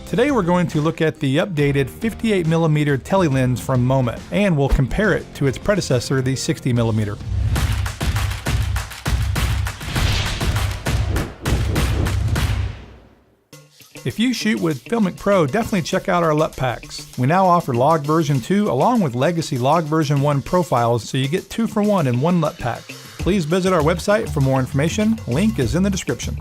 Today we're going to look at the updated 58mm tele lens from Moment, and we'll compare it to its predecessor, the 60mm. If you shoot with Filmic Pro, definitely check out our LUT packs. We now offer Log version 2 along with Legacy Log version 1 profiles, so you get 2 for 1 in one LUT pack. Please visit our website for more information. Link is in the description.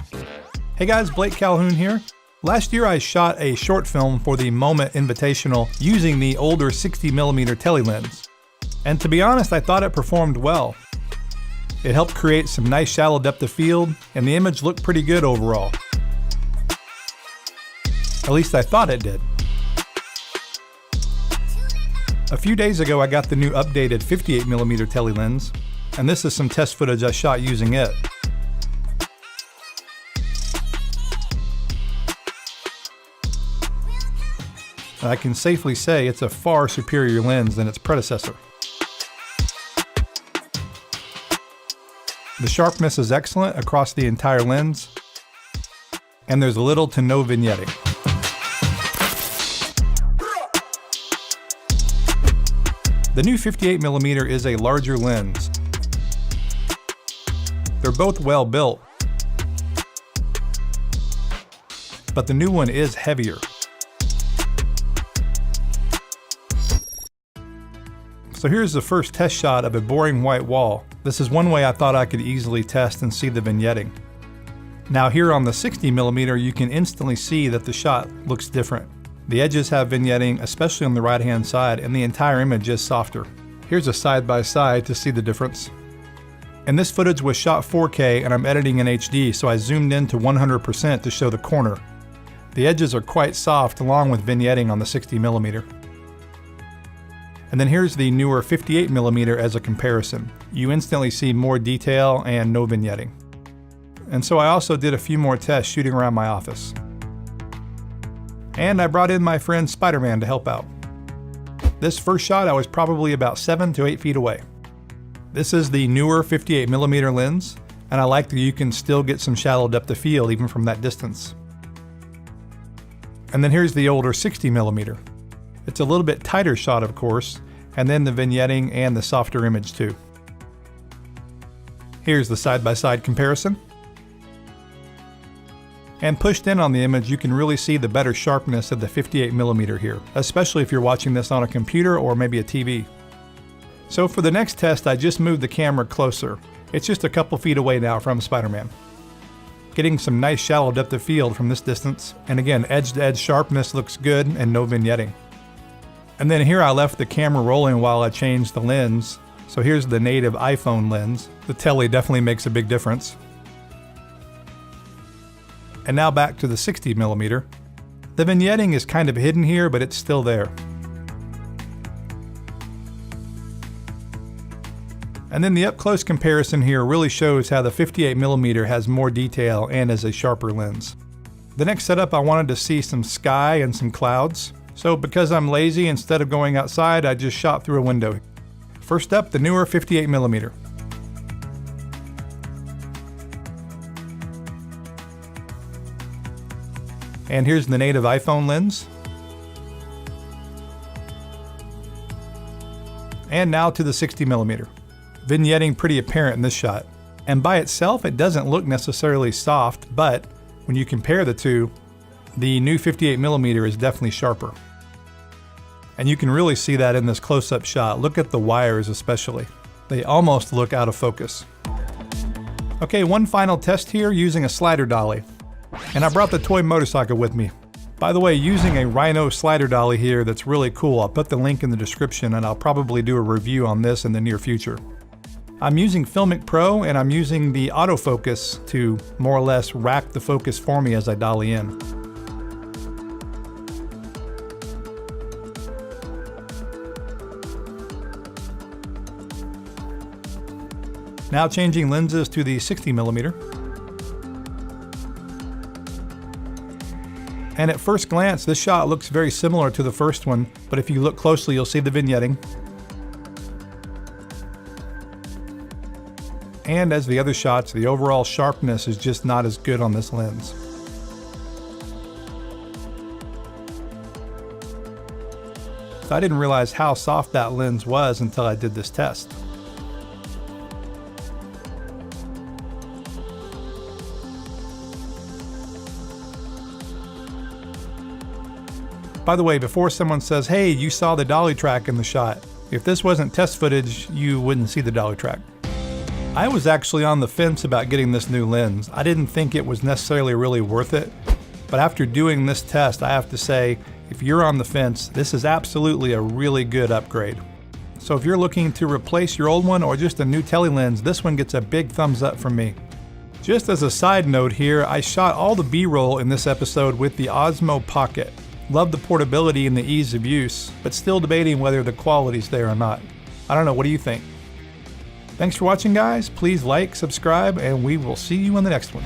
Hey guys, Blake Calhoun here. Last year I shot a short film for the Moment Invitational using the older 60mm tele lens. And to be honest, I thought it performed well. It helped create some nice shallow depth of field, and the image looked pretty good overall. At least I thought it did. A few days ago I got the new updated 58mm tele lens, and this is some test footage I shot using it. I can safely say it's a far superior lens than its predecessor. The sharpness is excellent across the entire lens, and there's little to no vignetting. The new 58mm is a larger lens. They're both well built, but the new one is heavier. So here's the first test shot of a boring white wall. This is one way I thought I could easily test and see the vignetting. Now here on the 60mm, you can instantly see that the shot looks different. The edges have vignetting, especially on the right-hand side, and the entire image is softer. Here's a side-by-side to see the difference. And this footage was shot 4K, and I'm editing in HD, so I zoomed in to 100% to show the corner. The edges are quite soft, along with vignetting on the 60mm. And then here's the newer 58mm as a comparison. You instantly see more detail and no vignetting. And so I also did a few more tests shooting around my office. And I brought in my friend Spider-Man to help out. This first shot I was probably about 7 to 8 feet away. This is the newer 58mm lens, and I like that you can still get some shallow depth of field even from that distance. And then here's the older 60mm. It's a little bit tighter shot, of course, and then the vignetting and the softer image too. Here's the side-by-side comparison. And pushed in on the image, you can really see the better sharpness of the 58mm here, especially if you're watching this on a computer or maybe a TV. So for the next test, I just moved the camera closer. It's just a couple feet away now from Spider-Man. Getting some nice shallow depth of field from this distance, and again, edge-to-edge sharpness looks good and no vignetting. And then here I left the camera rolling while I changed the lens. So here's the native iPhone lens. The Tele definitely makes a big difference. And now back to the 60mm. The vignetting is kind of hidden here, but it's still there. And then the up-close comparison here really shows how the 58mm has more detail and is a sharper lens. The next setup, I wanted to see some sky and some clouds. So because I'm lazy, instead of going outside, I just shot through a window. First up, the newer 58mm. And here's the native iPhone lens. And now to the 60mm. Vignetting pretty apparent in this shot. And by itself, it doesn't look necessarily soft, but when you compare the two, the new 58mm is definitely sharper. And you can really see that in this close-up shot. Look at the wires especially. They almost look out of focus. Okay, one final test here using a slider dolly. And I brought the toy motorcycle with me. By the way, using a Rhino slider dolly here that's really cool. I'll put the link in the description, and I'll probably do a review on this in the near future. I'm using Filmic Pro, and I'm using the autofocus to more or less rack the focus for me as I dolly in. Now changing lenses to the 60mm. And at first glance, this shot looks very similar to the first one, but if you look closely, you'll see the vignetting. And as the other shots, the overall sharpness is just not as good on this lens. So I didn't realize how soft that lens was until I did this test. By the way, before someone says, hey, you saw the dolly track in the shot, if this wasn't test footage, you wouldn't see the dolly track. I was actually on the fence about getting this new lens. I didn't think it was necessarily really worth it, but after doing this test, I have to say, if you're on the fence, this is absolutely a really good upgrade. So if you're looking to replace your old one or just a new tele lens, this one gets a big thumbs up from me. Just as a side note here, I shot all the B-roll in this episode with the Osmo Pocket. Love the portability and the ease of use, but still debating whether the quality's there or not. I don't know, what do you think? Thanks for watching, guys. Please like, subscribe, and we will see you in the next one.